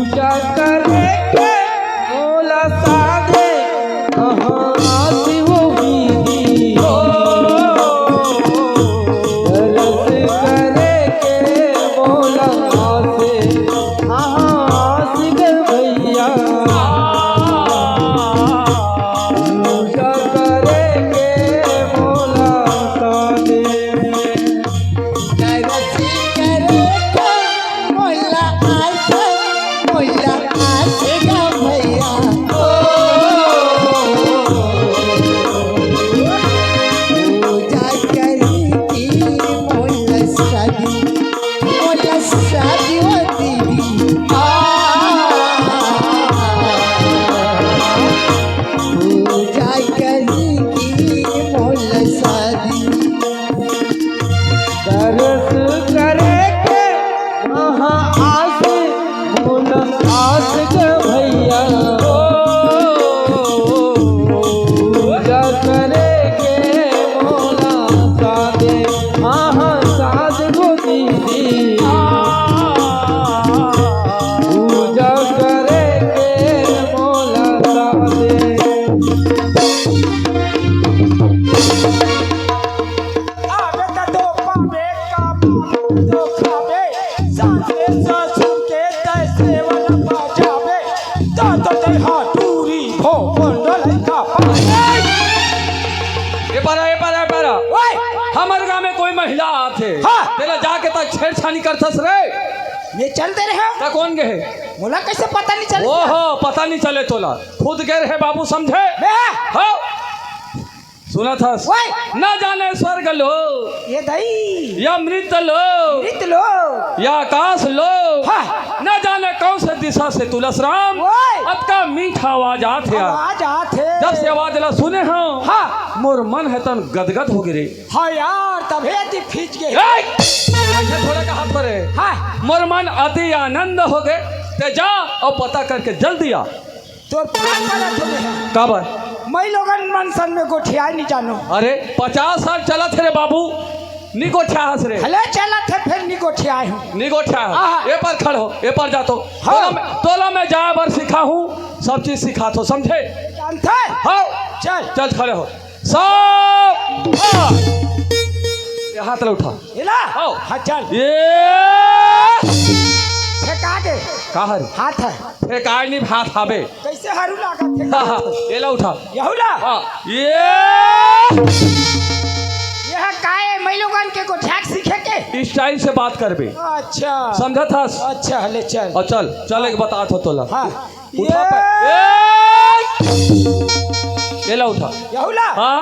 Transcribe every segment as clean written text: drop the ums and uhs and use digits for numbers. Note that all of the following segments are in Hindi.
पूजा करे के मोला सादे आसी वो बीदी तरस करे के मोला आसे आसी गे भैया पूजा करे के मोला सादे तरस करे के वहाँ आस मोला आस गे भैया पूजा करे के मोला सादे साध गो दीदी पूजा करे के मोला सादे हमारे गाँव में कोई महिला आते तेरा जाके तक छेड़छानी करथस रे ये चलते रहे ता कौन गए मोला कैसे पता नहीं चल ओहो पता नहीं चले तोला खुद गए रहे बाबू समझे हो सुना था न जाने स्वर्ग लो ये दई या मृत लो या आकाश लो न जाने कौन से दिशा से तुलस राम अतका मीठा आवाज आते जब से आवाज ला सुने हो मोर मन है तन गदगद हो गिरे हाँ यार तबे ती खींच गए ऐसे थोड़ा का हाथ पर है मोर मन अति आनंद हो गए ते जा और पता करके जल्दी आ तो काबर मैं लोगन मन सन में गोठिया नहीं जानो अरे 50 साल चला थे रे बाबू नी गोठिया हंस रे हले चला थे फिर नी गोठिया हूँ नी गोठिया ए पर खड़ हो ए पर जा तो तोला मैं जा बर सिखा हूँ सब चीज सिखा तो समझे जानते हाँ चल चल खड़े हो सब ये हाथ ले उठा हिला हाँ हाँ चल ये आगे कहाँ हाथ है एक आय नहीं हाथ हावे कैसे हरू लागा ये ला उठा यहुला ये यह काहे मैं लोगन के गोठिया सीखे के इस स्टाइल से बात करबे अच्छा समझा था अच्छा हले चल और चल चले के बता तो तोला हाँ उठा ये ला उठा यहुला हाँ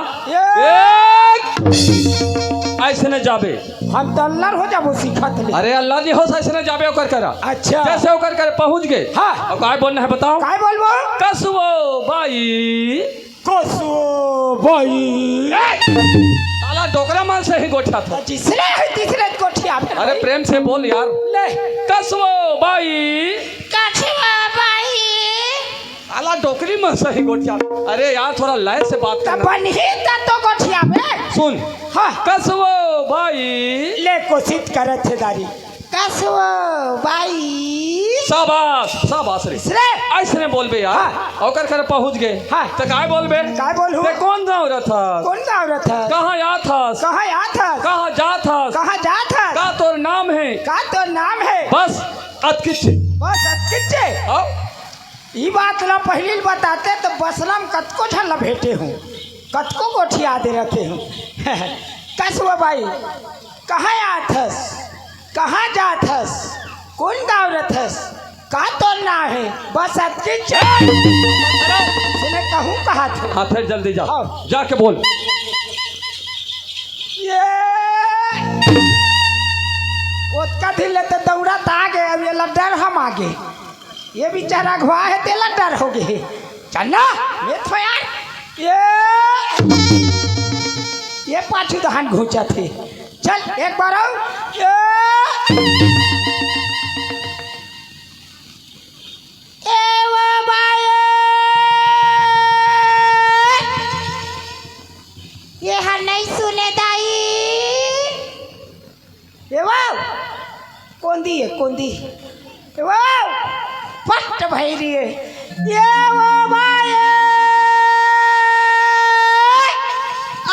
ऐसे न जाबे हम तो अल्लाह हो जाबो सीखत ले अरे अल्लाह जी हो ऐसे न जाबे ओकर करा अच्छा जैसे ओकर कर पहुंच गए हाँ और काय बोलना है बताओ काय बोलबो कसवो भाई साला डोकरा माल से ही गोठा था तीसरे गोठिया अरे प्रेम से बोल यार ले कसवो भाई साला डोकरी में से ही गोठिया अरे यार थोड़ा लय से बात करना तो गोठिया में सुन हाँ कसवो भाई ले कोशिश करे थे दारी कसवो भाई शाबाश शाबाश रे ऐसे बोलबे यार ओकर कर पहुंच गए तो काय बोलबे काय बोलू ते कौन गाँव रहा कौन गाँव रहा कहाँ या था कहाँ या था कहाँ जा था कहाँ जा था का तोर नाम है का तोर नाम है बस अतकिच्चे बस अतकिच्चे ये बात ला पहले बताते तो बसलम कतको झल भेटे हूँ कतको गोठिया दे रहते हूँ कसवा भाई कहाँ आथस कहाँ जाथस कौन गाँव रहथस का तो ना है बस अतकिच्चे कहूँ कहा थे हाँ फिर जल्दी जा जाके बोल ये उसका दिल तो दौड़ा था आगे अब ये लड्डर हम आगे ये बेचारा घुआ है ते लड्डर हो गए चलना ये तो यार ये पाछू दहान घूचा थे चल एक बार आओ ये हर नहीं सुने दाई ये वाह कौन दी है कौन दी ये वाह फट घाट भई रही है ये वो भाई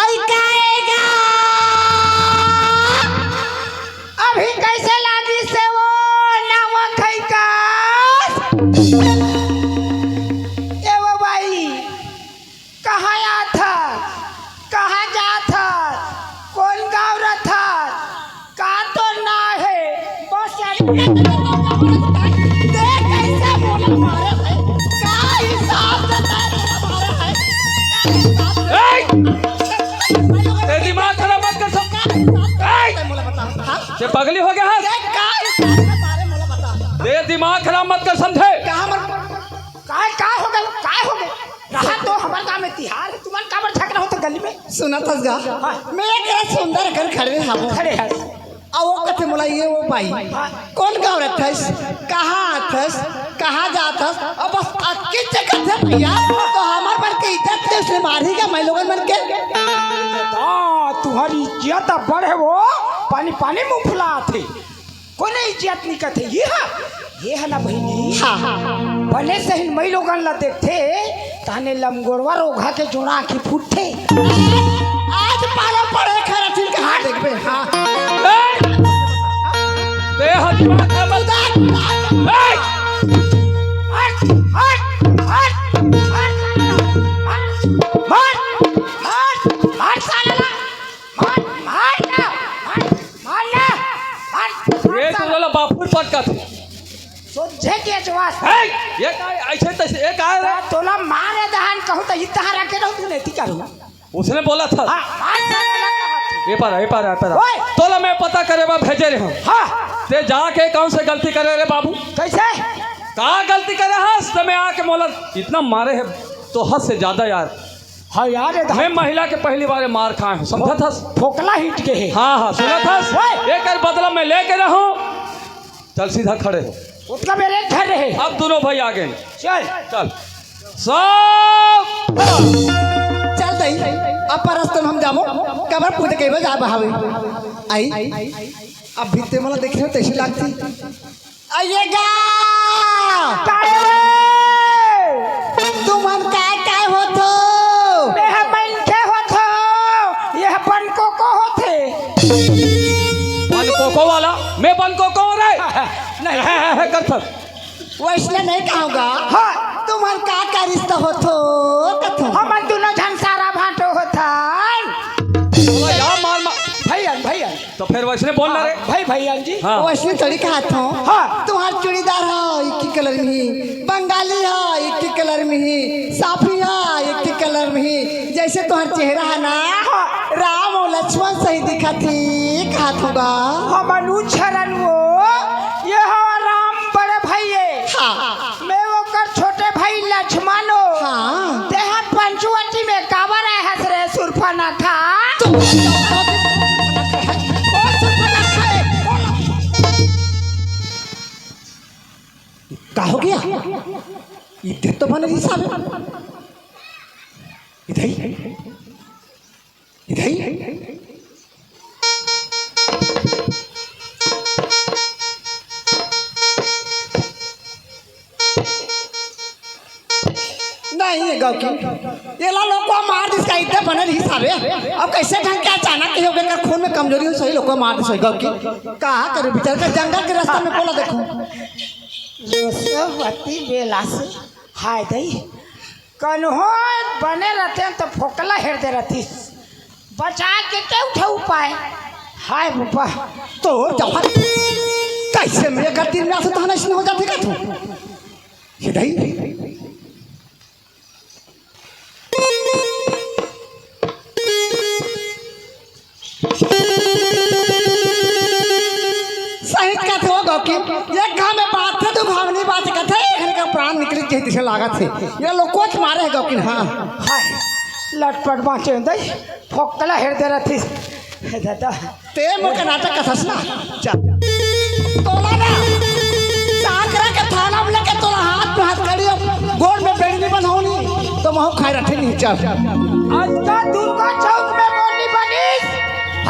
आई गाएगा अभी कैसे लागी से वो नमक है का ये वो भाई कहाँ आया था कहाँ जा था कौन गाँव रहा था का तो ना है बस देख कैसे बोला मारे है का हिसाब से मारे है ते दिमाग खराब मत कर ते पगली हो गया है ते दिमाग खराब मत कर समझे काय हो गए रहा तो हमारे गाँव में तिहार है तुम्हारे काबर झगड़ा होता गली में सुना थस गा मैं एक सुंदर घर खड़े हाबो खड़े हैं आ वो कथे मोला ये वो भाई कौन गाँव रहथस कहाँ आथस कहाँ जाथस अब बस अक्के जगह थे भैया तो हमार पर के इज्जत से उसने मारेगा मैं लोगन मन के तुम्हारी इज्जत बड़ है वो पानी पानी मुँह फुला थे कोई इज्जत नहीं करते ये है ना बहनी हाँ भले से ही मई लोगन ला देखते ताने लमगोरवा रोघा के जोड़ा आँखी फूटते आज पाला पड़े खरा ठीक के हाथ देखबे हाँ ते दिमाग खराब मत हट हट हट मार साला मार ये तो लोला बापुर पटका थे सोचे के जवास ये काय ऐसे तैसे ये काय रे तोला मारे दहन कहूँ तो इतना रखे रहूँ तू नहीं करूँगा उसने बोला था मार साला ये पर ओए! तोला मैं पता करे बा भेजे रे हम हाँ ते जाके कौन से गलती करे रे बाबू कैसे कहाँ गलती करे हंस तो मैं आके मोला इतना मारे है तो हद से ज्यादा यार हाँ यार मैं महिला के पहली बार मार खाए हूँ समझा था फोकला हिट के है हाँ सुना था ओए! एक बदला में लेके रहूं चल सीधा खड़े हो उतना मेरे घर रहे अब दोनों भाई आ गए चल चल सब चल दई अब परस्तन हम जामो कबर पूछ के जा बहावे आई अब भीते मला देखियो तैसी लागती आइएगा तुमन काय होतो मेहमान के होतो यह बनको को होते बन कोको वाला मैं बन कोको रे नहीं कर वैसने नहीं कहूँगा हाँ तुमन का रिश्ता होतो कथो हम दोनों झंसारा भाटो होता यार मार मार भैया तो फिर वैसे बोल रहा रे भैया जी हाँ वैसने थोड़ी कहा था हाँ। तुम्हार चूड़ीदार है एक ही कलर में ही बंगाली है एक ही कलर में ही साफी है एक ही कलर में ही जैसे तुम्हार चेहरा है ना राम और लक्ष्मण सही दिखा थी कहा होगा हम अनुचरण वो ये हवा राम बड़े भैये हाँ मैं वो कर छोटे भाई लक्ष्मणो हाँ तेहा पंचवटी में काबर है हसरे सुरफा ना खा का हो गया इधर तो बने हिसाब इधर नहीं है गाँव की ये ला लोग को मार दिस का इधर बने हिसाब है अब कैसे ढंग के अचानक हो गया खून में कमजोरी हो सही लोग को मार दिस गाँव की कहा करे बेचारे का जंगल के रास्ते में बोला देखो जोसवती बेला से हाय दई कन्हो बने रहते हैं तो फोकला हृदय रहती बचा के क्या उठा उपाय हाय बाबा तो जवान कैसे मैं करती में तो नहीं हो जाती का तू सीधाई सही कहते हो गौकी एक घाव में बात थे तो घाव नहीं बात कहते एक का प्राण निकल के दिशा लागत थे ये लोग कुछ मारे है गौकी हाँ हाय लटपट बाँचे दई फोकला हृदय रहती दादा ते मुझे नाटक का ससना चल तोला ना साकरा के थाना में लेके तोला हाथ में हाथ खड़ी हो गोड़ में बेड़ी बंधाऊनी तो महू खाए रखे नहीं चल आज का दुर्गा चौक में मोनी बनीस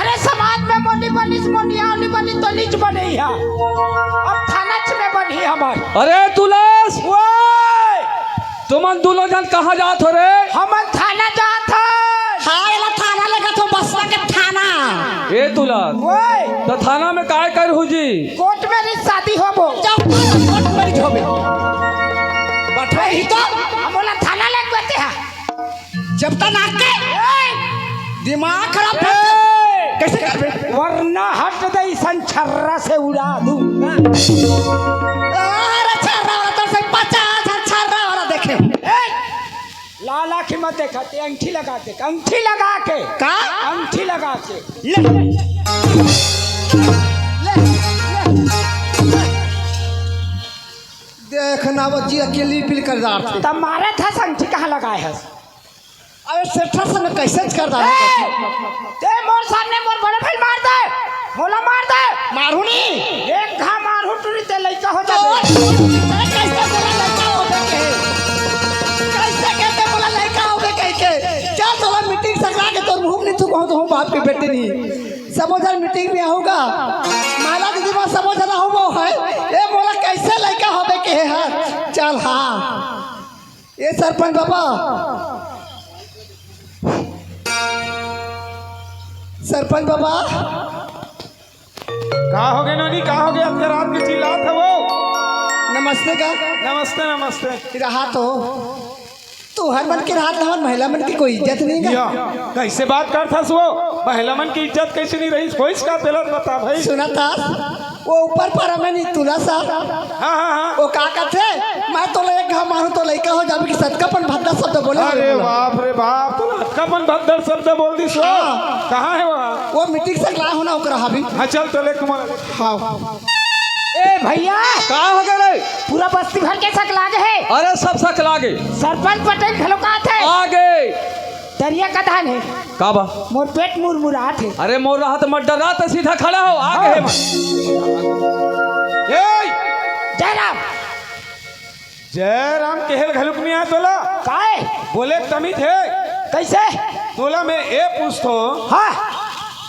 अरे समाज में मोनी बनीस मोनियावनी बनी तो नीच बनी है अब थाना में बनी हमार अरे तुलस वो तुमन दोनों जन कहाँ जात हो रे? हम थाना जात है। हाँ एला थाना लगा तो बसवा के थाना। ए तुलस ओए तो थाना में काय कर हु जी? कोर्ट में री शादी होबो। जाओ कोर्ट में झोबे बैठे ही तो हम बोला थाना लग बैठे हैं। जब तक आके दिमाग खराब है कैसे करबे? वरना हट दई संछर्रा से उड़ा दूंगा। अरे छर्रा वाला तो से 50 छर्रा वाला देखे लाल आँखी मत देखा ते अंगठी लगा के अंगठी लगा के का अंगठी लगा के ले देखना वो जी अकेली पिल कर रहा था। तब मारे था अंगठी कहाँ लगाए है? अरे सेठा से मैं कैसे कर रहा ते मोर सामने मोर बड़े भाई मार दे, मोला मार दे। मारू नहीं एक घा मारू टूरी ते लइका हो तो जाबे। कैसे बोला लड़का होबे के? कैसे कहते बोला लड़का होबे कह के? चल तो मीटिंग सजा के तो मुंह नहीं थूक तो हूं बाप के बेटे नहीं समझर मीटिंग में आऊंगा माला दीदी में समझ रहा हूं वो है ए बोला कैसे लड़का होबे के है? चल हाँ ये सरपंच बाबा सरपंच बाबा कहा हो गए नोनी, कहा हो गया? अब रात की चिल्लात है वो। नमस्ते का नमस्ते नमस्ते। रहा तो तू हर मन की राहत हमार महिला मन की कोई इज्जत नहीं या का कैसे बात करता वो? महिला मन की इज्जत कैसे नहीं रही? कोई इसका दिलत बता भाई। सुना था वो ऊपर पर हमें नहीं तुला सा हाँ हाँ हाँ। वो का कहते मैं तो ले घा मारू तो लइका हो जाबे कि सटकापन भद्दा शब्द बोले अरे बाप रे बाप, तो लटकापन भद्दर शब्द बोल दी सो। कहाँ है वहाँ? वो मीटिंग से ला होना ओकरा हावी हाँ चल तो ले तुम्हारा। हाँ ए भैया कहाँ हो गए रे? पूरा बस्ती भर के शक लागे है। अरे सब सक लागे सरपंच पटेल खलोकात है। आगे दरिया का धान है। का बा? मोर पेट मुरमुरात है। अरे मोर रहा तो मत डरा तो सीधा खड़ा हो आगे है मत। जयराम जय राम केहल घलुक नहीं आया तोला? काहे बोले तमीज है कैसे? तोला मैं ए पूछतो हाँ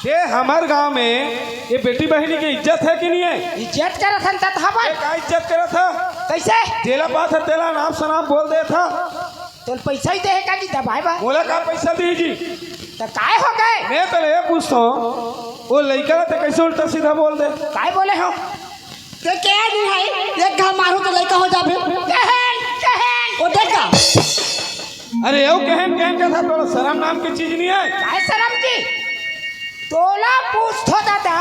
कि हमार गांव में ये बेटी बहनी की इज्जत है कि नहीं है? इज्जत करत हन तत हवन का इज्जत करा था? कैसे? जेला बात है तेला नाम सनाम बोल दे था। तो पैसा ही दे का जी दबाए बा बोला का पैसा दी जी? तो काय हो गए? मैं तो ये पूछता वो लड़का तो कैसे उल्टा सीधा बोल दे? काय बोले हो? ते क्या नहीं है एक घा मारू तो लइका हो जाबे कहन कहन वो देखा अरे यो कहन कहन का था, थोड़ा शर्म नाम की चीज नहीं है? काय शरम जी? तोला पूछतो दादा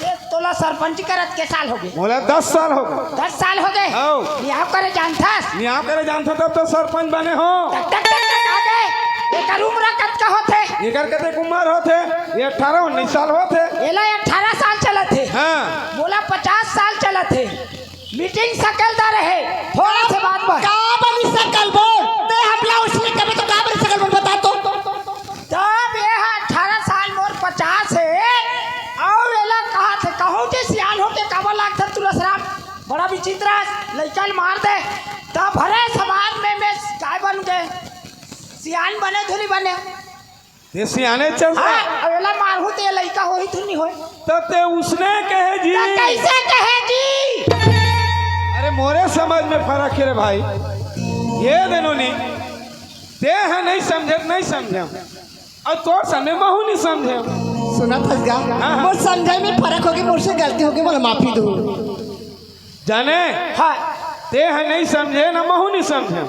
एक तोला सरपंच करत के साल हो गए? बोला 10 साल हो गए। 10 साल हो गए। आओ। यहाँ करे जानथास? यहाँ करे जानता तब तो सरपंच बने हो। टक टक टक टक आ गए। एकर उम्र कत का होते? ये कर कते उम्र होते? ये 18-19 साल होते। एला 18 साल चलत थे। हाँ बोला 50 साल चलत थे। मीटिंग सकलदा रहे थोड़ा से बात पर का बनी सकल बोल ते हमला उसने कभी तो का बनी सकल बोल बता तो तब ये 18 साल मोर 50 है और एला कहा थे कहूँ जे सियान होके काबा लाग था तुलसराम बड़ा विचित्र लइकन मार दे तब भरे समाज में मैं काय बन गए सियान बने धुनी बने। ये सियाने चल हाँ और एला मारहूँ ते लइका होई धुनी होई तब ते उसने कहे जी। तो कैसे कहे जी? अरे मोरे समझ में फर्क है रे भाई। ये देनोनी ते है नहीं समझे नहीं समझे और तोर समझे महू नहीं समझे। सुना था गा हाँ। मोर समझाई में फर्क होगी मुझसे गलती होगी बोला माफी दो जाने हाँ ते है नहीं समझे ना महू नहीं समझे,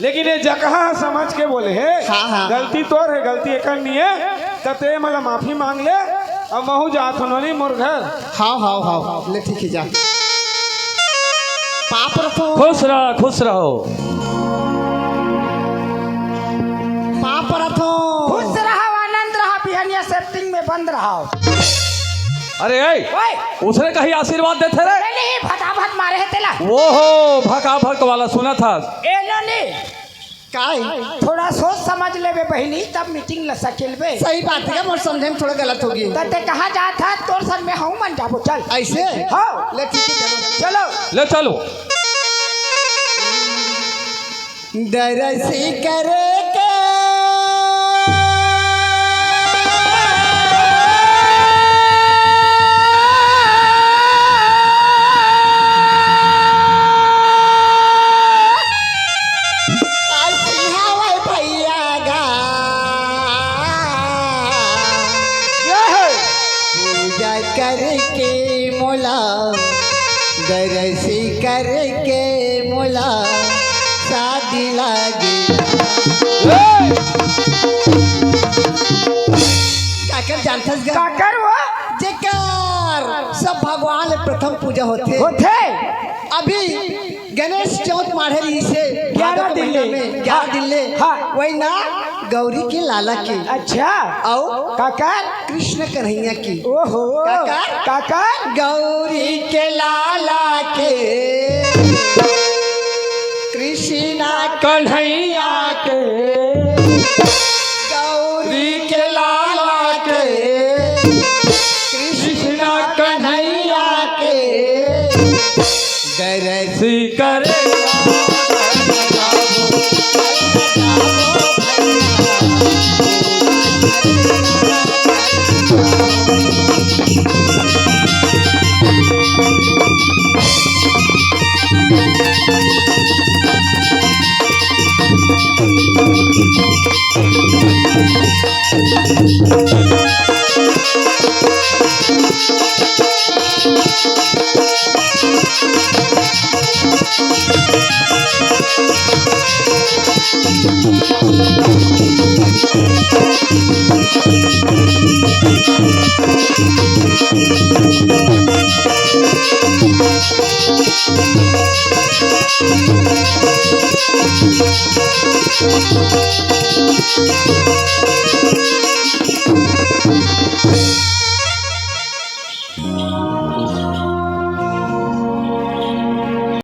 लेकिन ये जगह समझ के बोले है हाँ, हाँ। गलती तोर है गलती एक नहीं है तो ते मला माफी मांग ले और महू जात होनी मोर घर। हाँ हाँ हाँ ले ठीक है जा पाप रखो खुश रहो पाप रखो खुश रहा आनंद रहा बिहनिया सेफ्टिंग में बंद रहा। अरे ओए उसने कहीं आशीर्वाद देते रे? नहीं फटाफट मारे है तेला वो हो भका भक वाला सुना था। एनोनी काय थोड़ा सोच समझ लेबे बहनी तब मीटिंग ल सकेलबे। सही बात है मोर समझे में थोड़ा गलत होगी तते कहाँ जात था तोर संग में हूँ मन जाबो चल ऐसे हाँ ले ठीक है चलो ले चलो दरसी करे के काकर जानथस गा काकर वो जेकर सब भगवान ले प्रथम पूजा होते होते अभी गणेश चौथ माढ़े से 11 दिन ले। 11 दिन ले हाँ। वही ना गौरी के लाला की अच्छा और काकर कृष्ण कन्हैया की ओहो काकर? काकर गौरी के लाला के कृष्णा कन्हैया के गौरी के लाला के कृष्णा कन्हैया के गरसी करे